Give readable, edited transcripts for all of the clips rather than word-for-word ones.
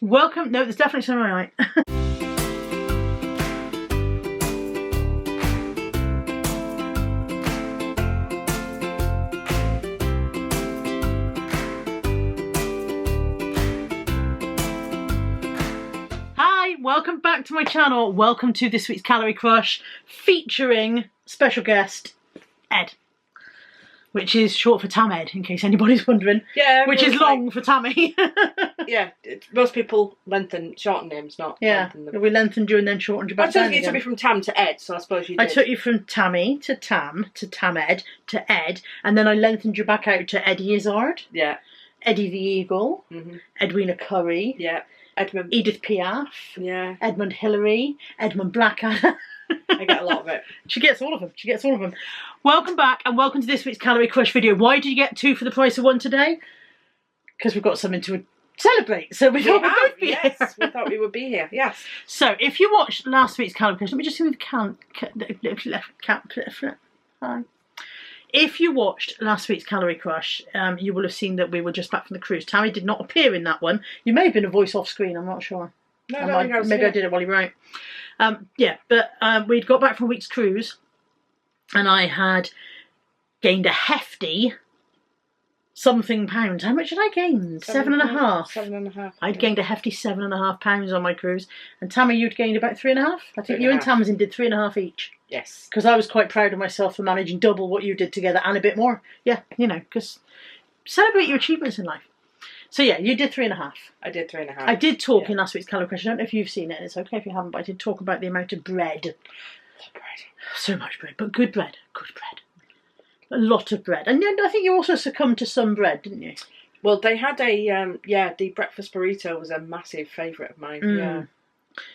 Welcome. No, there's definitely something right. Hi, welcome back to my channel. Welcome to this week's Calorie Crush featuring special guest Ed, which is short for Tam Ed, in case anybody's wondering. Yeah, which is long for Tammy. Yeah, most people shorten names, not lengthen them. We lengthened you and then shortened you back down you took me from Tam to Ed, so I suppose you did. I took you from Tammy to Tam to Tamed to Ed, and then I lengthened you back out to Eddie Izzard. Yeah. Eddie the Eagle. Edwina Curry. Yeah. Edith Piaf. Yeah. Edmund Hillary. Edmund Blackadder. I get a lot of it. She gets all of them. She gets all of them. Welcome back and welcome to this week's Calorie Crush video. Why did you get two for the price of one today? Because we've got something to celebrate. So we thought we'd both be here. We thought we would be here. Yes. So if you watched last week's Calorie Crush, let me just see the Hi. If you watched last week's Calorie Crush, you will have seen that we were just back from the cruise. Tammy did not appear in that one. You may have been a voice off screen, I'm not sure. No, maybe I did it while you were out. Yeah, but we'd got back from a week's cruise and I had gained a hefty something pounds. How much had I gained? 7.5. 7.5. I'd gained a hefty 7.5 pounds on my cruise. And Tammy, you'd gained about 3.5. I think you and Tamsin did 3.5 each. Yes. Because I was quite proud of myself for managing double what you did together and a bit more. Yeah, you know, because celebrate your achievements in life. So yeah, you did 3.5. I did 3.5. I did talk in last week's Calorie Crush. I don't know if you've seen it. It's okay if you haven't, but I did talk about the amount of bread. So much bread, but good bread. Good bread. A lot of bread. And I think you also succumbed to some bread, didn't you? Well, they had the breakfast burrito was a massive favourite of mine. Yeah.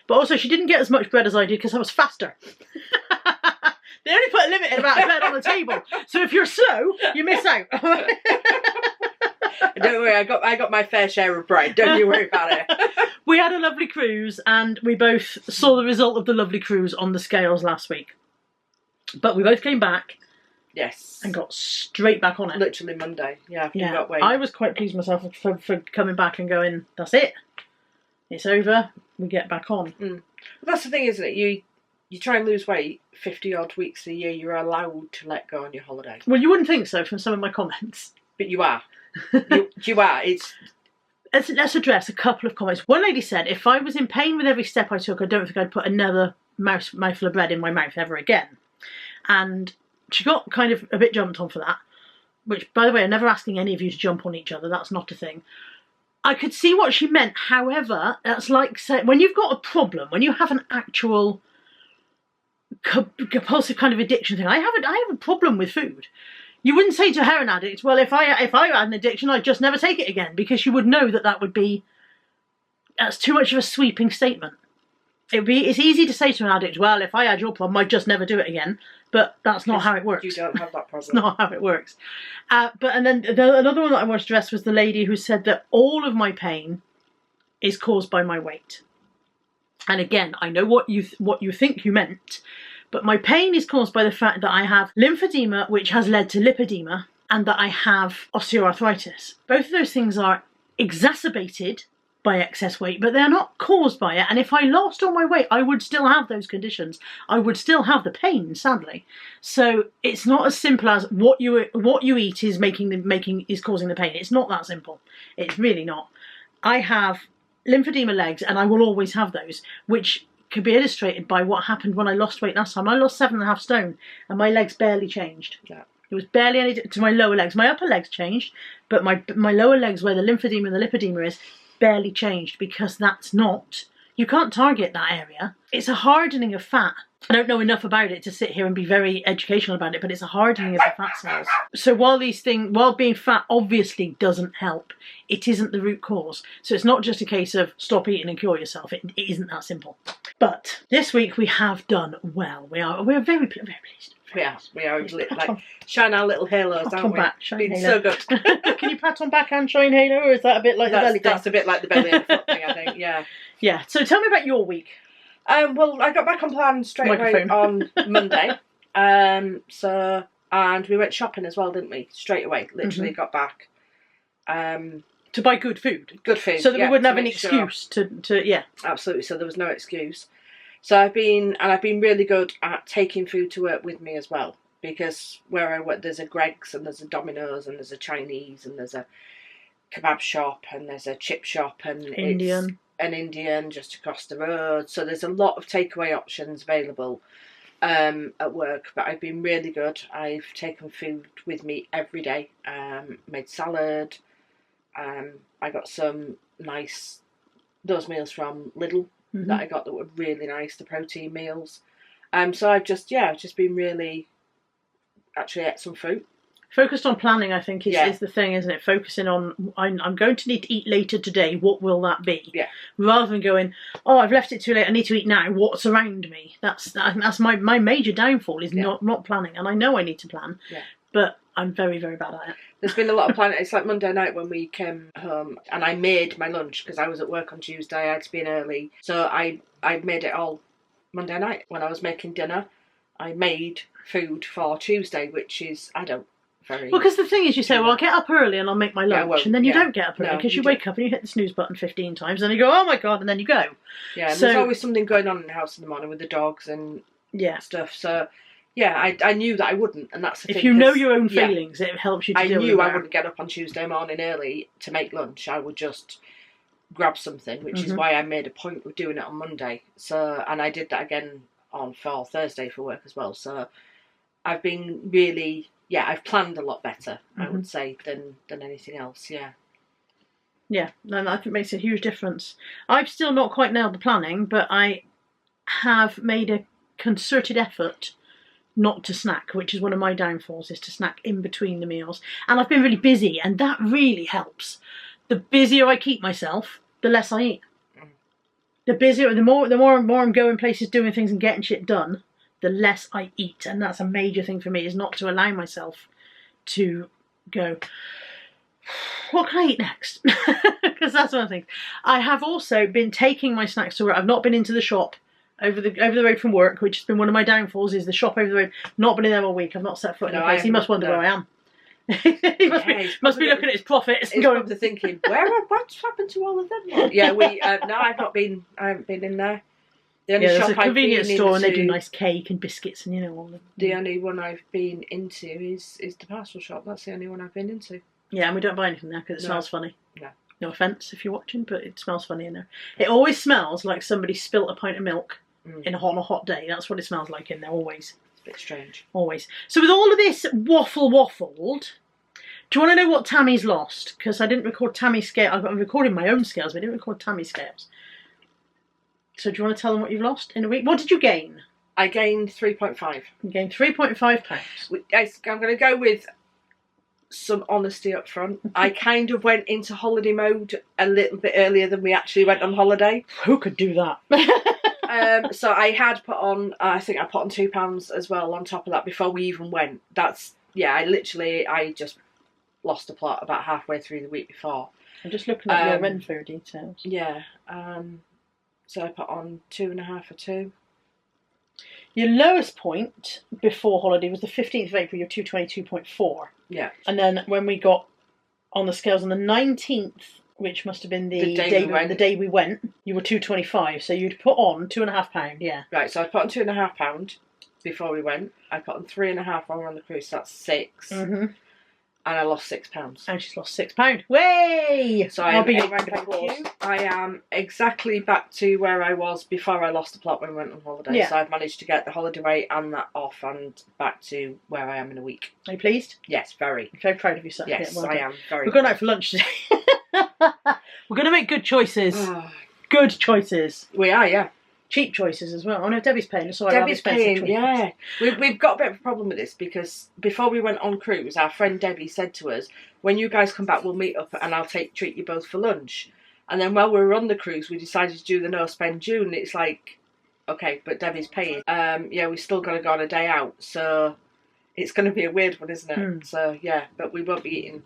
But also, she didn't get as much bread as I did because I was faster. They only put a limited amount of bread on the table. So if you're slow, you miss out. Don't worry, I got my fair share of bread. Don't you worry about it. We had a lovely cruise and we both saw the result of the lovely cruise on the scales last week. But we both came back. Yes. And got straight back on it. Literally Monday. Yeah. I was quite pleased myself for coming back and going, that's it. It's over. We get back on. Well, that's the thing, isn't it? You try and lose weight 50 odd weeks a year, you're allowed to let go on your holiday. Well, you wouldn't think so from some of my comments. But you are. you are. Let's address a couple of comments. One lady said, if I was in pain with every step I took, I don't think I'd put another mouthful of bread in my mouth ever again. And she got kind of a bit jumped on for that. Which, by the way, I'm never asking any of you to jump on each other. That's not a thing. I could see what she meant. However, that's like saying, when you've got a problem, when you have an actual compulsive kind of addiction thing. I have a problem with food. You wouldn't say to a heroin addict, well, if I had an addiction, I'd just never take it again, because you would know that's too much of a sweeping statement. It's easy to say to an addict, well, if I had your problem, I'd just never do it again. But that's not how it works. You don't have that problem. It's not how it works. And then another one that I wanted to address was the lady who said that all of my pain is caused by my weight. And again, I know what you think you meant, but my pain is caused by the fact that I have lymphedema, which has led to lipedema, and that I have osteoarthritis. Both of those things are exacerbated by excess weight, but they're not caused by it. And if I lost all my weight, I would still have those conditions. I would still have the pain, sadly. So it's not as simple as what you eat is causing the pain. It's not that simple. It's really not. I have lymphedema legs, and I will always have those, which could be illustrated by what happened when I lost weight last time. I lost 7.5 stone, and my legs barely changed. Yeah. It was barely any to my lower legs. My upper legs changed, but my lower legs, where the lymphedema and the lipedema is, barely changed, because that's not, you can't target that area. It's a hardening of fat. I don't know enough about it to sit here and be very educational about it, but it's a hardening of the fat cells. So while being fat obviously doesn't help, it isn't the root cause. So it's not just a case of stop eating and cure yourself. It isn't that simple. But this week we have done well. We're very pleased. We are like shine our little halos, aren't we? Been so good. Can you pat on back and shine halo, or is that a bit like the belly thing? That's a bit like the belly and the foot thing, I think. Yeah. Yeah. So tell me about your week. Well, I got back on plan straight away on Monday. And we went shopping as well, didn't we? Straight away, literally got back. to buy good food. Good food. So that we wouldn't have any make sure. excuse to yeah. Absolutely. So there was no excuse. So I've been really good at taking food to work with me as well, because where I work, there's a Greg's and there's a Domino's and there's a Chinese and there's a kebab shop and there's a chip shop and Indian. It's an Indian just across the road. So there's a lot of takeaway options available at work. But I've been really good. I've taken food with me every day. Made salad. I got some those meals from Lidl. That I got that were really nice, the protein meals. So I've just been really actually ate some fruit. Focused on planning, I think, is the thing, isn't it? Focusing on, I'm going to need to eat later today, what will that be? Yeah. Rather than going, oh, I've left it too late, I need to eat now, what's around me? That's my major downfall, is not planning. And I know I need to plan, but I'm very, very bad at it. There's been a lot of planning. It's like Monday night when we came home and I made my lunch because I was at work on Tuesday. I had to be in early. So I made it all Monday night. When I was making dinner, I made food for Tuesday, which is, Well, because the thing is, you say, well, I'll get up early and I'll make my lunch. And then you don't get up early because you wake up and you hit the snooze button 15 times and you go, oh my God, and then you go. Yeah, and there's always something going on in the house in the morning with the dogs and stuff. So... yeah, I knew that I wouldn't, and that's the thing. If you know your own feelings, it helps you to deal with it. I knew I wouldn't get up on Tuesday morning early to make lunch. I would just grab something, which is why I made a point of doing it on Monday. So, and I did that again for Thursday for work as well. So I've been really, I've planned a lot better, I would say, than anything else, Yeah, and I think it makes a huge difference. I've still not quite nailed the planning, but I have made a concerted effort not to snack, which is one of my downfalls, is to snack in between the meals. And I've been really busy, and that really helps. The busier I keep myself, the less I eat. The busier, the more I'm going places, doing things and getting shit done, the less I eat. And that's a major thing for me, is not to allow myself to go, what can I eat next? Because that's one of the things. I have also been taking my snacks to work. I've not been into the shop over the road from work, which has been one of my downfalls, is the shop over the road. Not been in there all week. I've not set foot in the place. He must wonder where I am. He must be looking at his profits and going, thinking, what's happened to all of them? Yeah, no, I haven't been in there. The only there's shop a convenience store and they do into, nice cake and biscuits and all of the only one I've been into is the parcel shop. That's the only one I've been into. Yeah, and we don't buy anything there because it smells funny. No. No offence if you're watching, but it smells funny in there. It always smells like somebody spilt a pint of milk on a hot day. That's what it smells like in there, always. It's a bit strange. Always. So with all of this waffled, do you want to know what Tammy's lost? Because I didn't record Tammy's scale. I've recorded my own scales, but I didn't record Tammy's scales. So do you want to tell them what you've lost in a week? What did you gain? I gained 3.5. You gained 3.5 pounds. I'm going to go with some honesty up front. I kind of went into holiday mode a little bit earlier than we actually went on holiday. Who could do that? So I had put on, I think I put on £2 as well on top of that before we even went. I just lost the plot about halfway through the week before. I'm just looking at your Renfair details. Yeah. So I put on 2.5 or 2. Your lowest point before holiday was the 15th of April, you're 222.4. Yeah. And then when we got on the scales on the 19th, which must have been the day we went, you were 225. So you'd put on £2.5, yeah. Right, so I put on £2.5 before we went. I put on 3.5 while we were on the cruise, so that's 6. Mm-hmm. And I lost £6. And she's lost £6. Way! So I'll be your round of applause. I am exactly back to where I was before I lost the plot when we went on holiday. Yeah. So I've managed to get the holiday weight and that off and back to where I am in a week. Are you pleased? Yes, very. I'm very proud of yourself. Yes, I am very. We're going out for lunch today. We're going to make good choices. Good choices. We are, yeah. Cheap choices as well. Oh no, Debbie's paying. So Debbie's paying, yeah. We've got a bit of a problem with this because before we went on cruise, our friend Debbie said to us, when you guys come back, we'll meet up and I'll treat you both for lunch. And then while we were on the cruise, we decided to do the no spend June. It's like, okay, but Debbie's paying. We still got to go on a day out. So it's going to be a weird one, isn't it? So yeah, but we won't be eating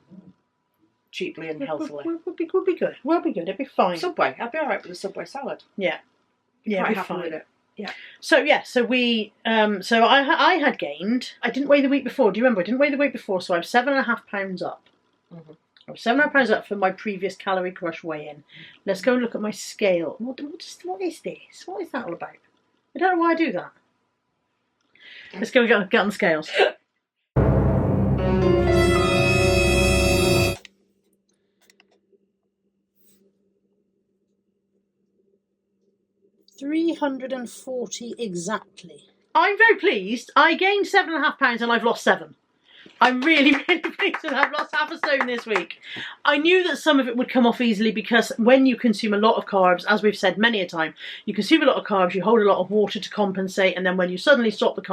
cheaply and healthily. We'll be good. We'll be good. It'll be fine. Subway. I'd be alright with a Subway salad. Yeah. Yeah, quite happy with it. Yeah. So we I had gained. I didn't weigh the week before. Do you remember? I didn't weigh the week before, so I'm 7.5 pounds up. I was £7.5 up for my previous Calorie Crush weigh-in. Let's go and look at my scale. What is this? What is that all about? I don't know why I do that. Let's go and get on the scales. 340 exactly. I'm very pleased. I gained £7.5 and I've lost 7. I'm really, really pleased that I've lost half a stone this week. I knew that some of it would come off easily because when you consume a lot of carbs, as we've said many a time, you consume a lot of carbs, you hold a lot of water to compensate, and then when you suddenly stop the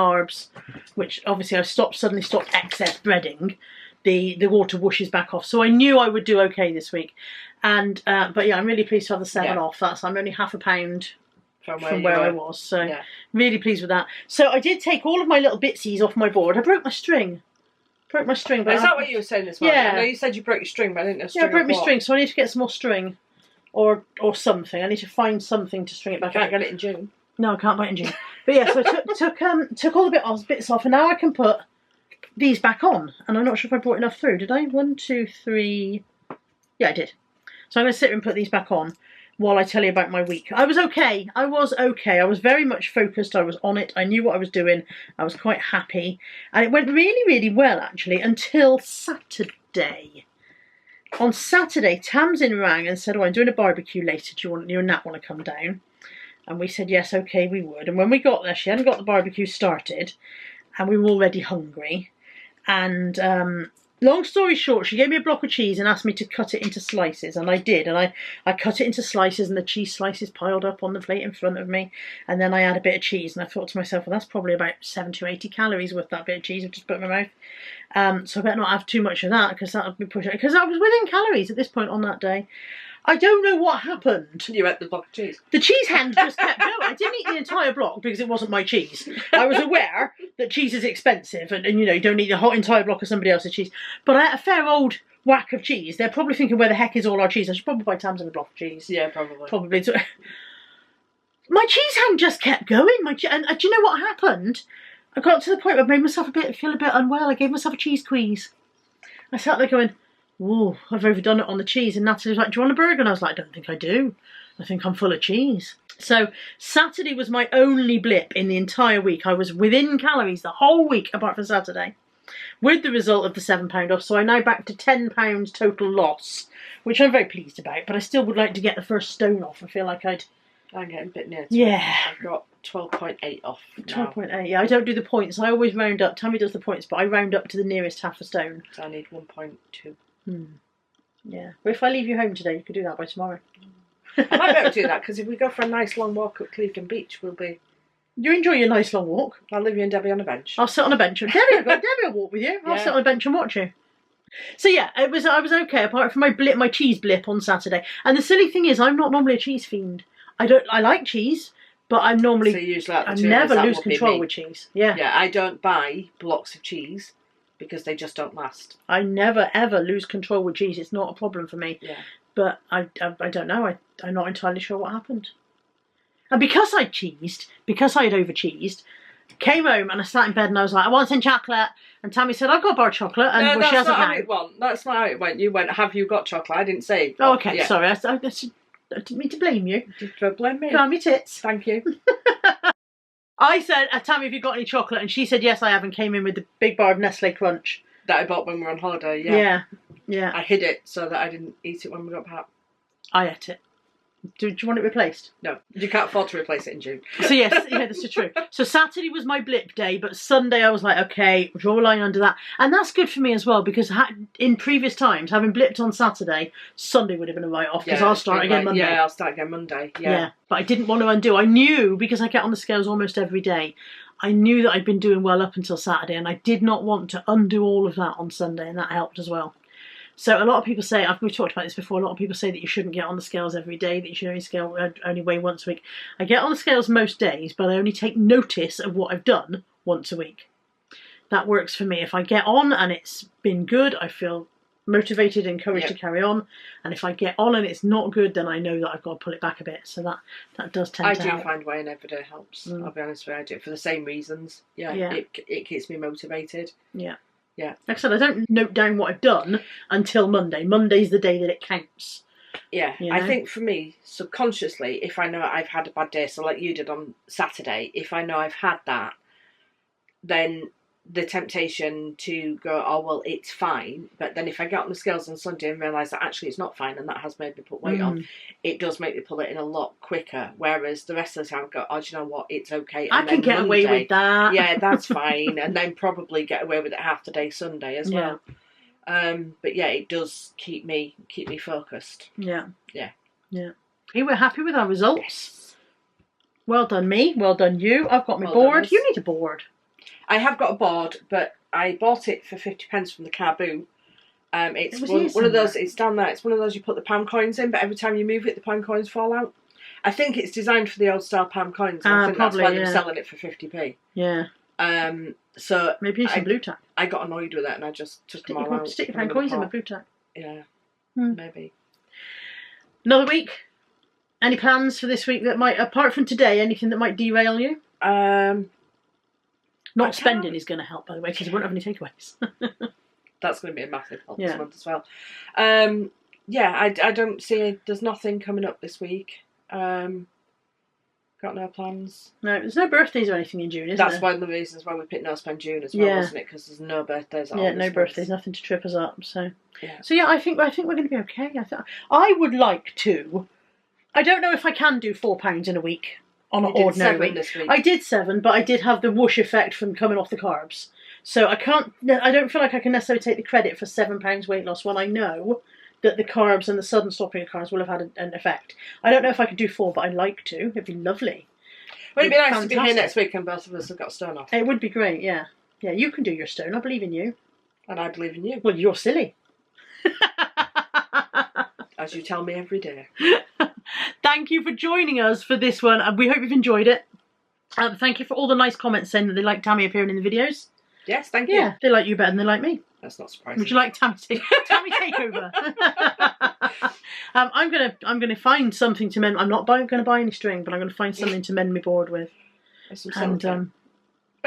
suddenly stopped excess breading, the water whooshes back off. So I knew I would do okay this week. And but yeah, I'm really pleased to have the 7 off. I'm only half a pound from where I was. So really pleased with that. So I did take all of my little bitsies off my board. I broke my string. But is that what you were saying this morning? Yeah. I know you said you broke your string, but I didn't know string. Yeah, I broke my string, so I need to get some more string. Or something. I need to find something to string it back. You can't get it in June. No, I can't buy it in June. But yeah, so I took all the bits off, and now I can put these back on. And I'm not sure if I brought enough through. Did I? 1, 2, 3. Yeah, I did. So I'm going to sit here and put these back on while I tell you about my week. I was okay. I was very much focused. I was on it. I knew what I was doing. I was quite happy. And it went really, really well, actually, until Saturday. On Saturday, Tamsin rang and said, oh, I'm doing a barbecue later. Do you and Nat want to come down? And we said, yes, okay, we would. And when we got there, she hadn't got the barbecue started. And we were already hungry. And long story short, she gave me a block of cheese and asked me to cut it into slices, and I did. And I cut it into slices, and the cheese slices piled up on the plate in front of me. And then I had a bit of cheese, and I thought to myself, well, that's probably about 70 to 80 calories worth that bit of cheese I've just put in my mouth. So I better not have too much of that, because that would be pushing. Because I was within calories at this point on that day. I don't know what happened. You ate the block of cheese. The cheese hand just kept going. I didn't eat the entire block because it wasn't my cheese. I was aware that cheese is expensive and you know, you don't eat the whole entire block of somebody else's cheese. But I ate a fair old whack of cheese. They're probably thinking, where the heck is all our cheese? I should probably buy Tamsin a block of cheese. Yeah, probably. Probably. My cheese hand just kept going. And do you know what happened? I got to the point where I made myself feel a bit unwell. I gave myself a cheese queeze. I sat there going, oh, I've overdone it on the cheese. And Natalie was like, do you want a burger? And I was like, I don't think I do. I think I'm full of cheese. So Saturday was my only blip in the entire week. I was within calories the whole week apart from Saturday, with the result of the £7 off. So I'm now back to £10 total loss, which I'm very pleased about. But I still would like to get the first stone off. I feel like I'm getting a bit near. Yeah. I've got 12.8 off. 12.8. Yeah, I don't do the points. I always round up. Tammy does the points, but I round up to the nearest half a stone. So I need 1.2. Yeah. But if I leave you home today, you could do that by tomorrow. I might be able to do that, because if we go for a nice long walk at Clevedon Beach, we'll be... You enjoy your nice long walk. I'll leave you and Debbie on a bench. I'll sit on a bench. Debbie will walk with you. I'll sit on a bench and watch you. So yeah, I was okay, apart from my cheese blip on Saturday. And the silly thing is, I'm not normally a cheese fiend. I like cheese, but I'm normally... So you usually like I never lose control with cheese. Yeah. Yeah, I don't buy blocks of cheese because they just don't last. I never ever lose control with cheese. It's not a problem for me. Yeah. But I don't know. I'm not entirely sure what happened. And because I had over cheesed, came home and I sat in bed and I was like, I want some chocolate. And Tammy said, I've got a bar of chocolate. And no, she hasn't now. That's not how it went. You went, have you got chocolate? I didn't say. Oh, okay, yeah. Sorry. I didn't mean to blame you. Don't blame me. Calm your tits. Thank you. I said, Tammy, have you got any chocolate? And she said, yes, I have, and came in with the big bar of Nestle Crunch. That I bought when we were on holiday, yeah. Yeah. I hid it so that I didn't eat it when we got back. I ate it. Do you want it replaced? No, you can't afford to replace it in June. So yes, yeah, that's true. So Saturday was my blip day, but Sunday I was like, okay, draw a line under that. And that's good for me as well, because in previous times, having blipped on Saturday, Sunday would have been a write-off, because I'll start again Monday. Yeah, I'll start again Monday, yeah. But I didn't want to undo. I knew, because I get on the scales almost every day, I knew that I'd been doing well up until Saturday, and I did not want to undo all of that on Sunday, and that helped as well. So a lot of people say, we've talked about this before, a lot of people say that you shouldn't get on the scales every day, that you should only weigh once a week. I get on the scales most days, but I only take notice of what I've done once a week. That works for me. If I get on and it's been good, I feel motivated, encouraged to carry on. And if I get on and it's not good, then I know that I've got to pull it back a bit. So that does tend to help. I do find weighing every day helps. I'll be honest with you, I do it for the same reasons. Yeah. It keeps me motivated. Yeah. Yeah. Like I said, I don't note down what I've done until Monday. Monday's the day that it counts. Yeah, You I know? think for me, subconsciously, if I know I've had a bad day, so like you did on Saturday, if I know I've had that, then the temptation to go, oh, well, it's fine. But then if I get on the scales on Sunday and realise that actually it's not fine and that has made me put weight on, it does make me pull it in a lot quicker. Whereas the rest of the time I go, oh, do you know what, it's okay. And I can get away with that. Yeah, that's fine. And then probably get away with it half the day Sunday as well. But yeah, it does keep me focused. Yeah. Yeah. Yeah. Hey, we're happy with our results. Yes. Well done me. Well done you. I've got my Well board. done us. You need a board. I have got a board, but I bought it for 50p from the car boot. It's one of those. It's down there. It's one of those you put the pound coins in, but every time you move it, the pound coins fall out. I think it's designed for the old style pound coins. And I think probably, that's why they're selling it for 50p. Yeah. So maybe use some blue tack. I got annoyed with it, and I just took them all out. Stick your pound coins in with blue tack. Yeah. Maybe. Another week. Any plans for this week that might, apart from today, anything that might derail you? Not spending is going to help, by the way, because you won't have any takeaways. That's going to be a massive help this month as well. I don't see, there's nothing coming up this week. Got no plans. No, there's no birthdays or anything in June, is there? That's one of the reasons why we picked No Spend June as well, wasn't it? Because there's no birthdays. Yeah, no birthdays, nothing to trip us up. So yeah, I think we're going to be okay. I would like to. I don't know if I can do £4 in a week on an ordinary week. This week. I did 7, but I did have the whoosh effect from coming off the carbs. So I don't feel like I can necessarily take the credit for £7 weight loss when I know that the carbs and the sudden stopping of carbs will have had an effect. I don't know if I could do 4, but I'd like to. It'd be lovely. Would it be nice to be here next week and both of us have got a stone off? It would be great, yeah. Yeah, you can do your stone. I believe in you. And I believe in you. Well, you're silly. As you tell me every day. Thank you for joining us for this one. We hope you've enjoyed it. Thank you for all the nice comments saying that they like Tammy appearing in the videos. Yes, thank you. Yeah, they like you better than they like me. That's not surprising. Would you like Tammy takeover? I'm gonna find something to mend. I'm not going to buy any string, but I'm going to find something to mend my board with. But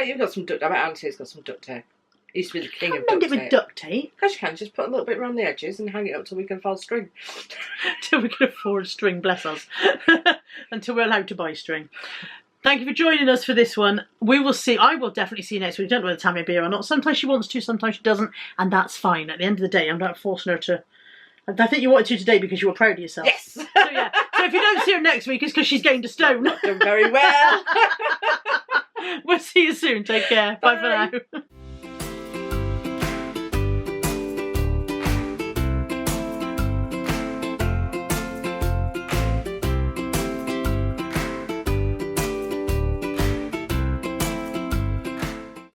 you've got some duct. I bet Auntie's got some duct tape. He used to be the king of duct tape. Mend it with duct tape. Because you can just put a little bit around the edges and hang it up till we can find string. Till we can afford string, bless us. Until we're allowed to buy string. Thank you for joining us for this one. We will see. I will definitely see you next week. Don't know whether Tammy will be here or not. Sometimes she wants to, sometimes she doesn't, and that's fine. At the end of the day, I'm not forcing her to. I think you wanted to today because you were proud of yourself. Yes. So yeah. So if you don't see her next week, it's because she's gained a stone. Not done very well. We'll see you soon. Take care. Bye for now.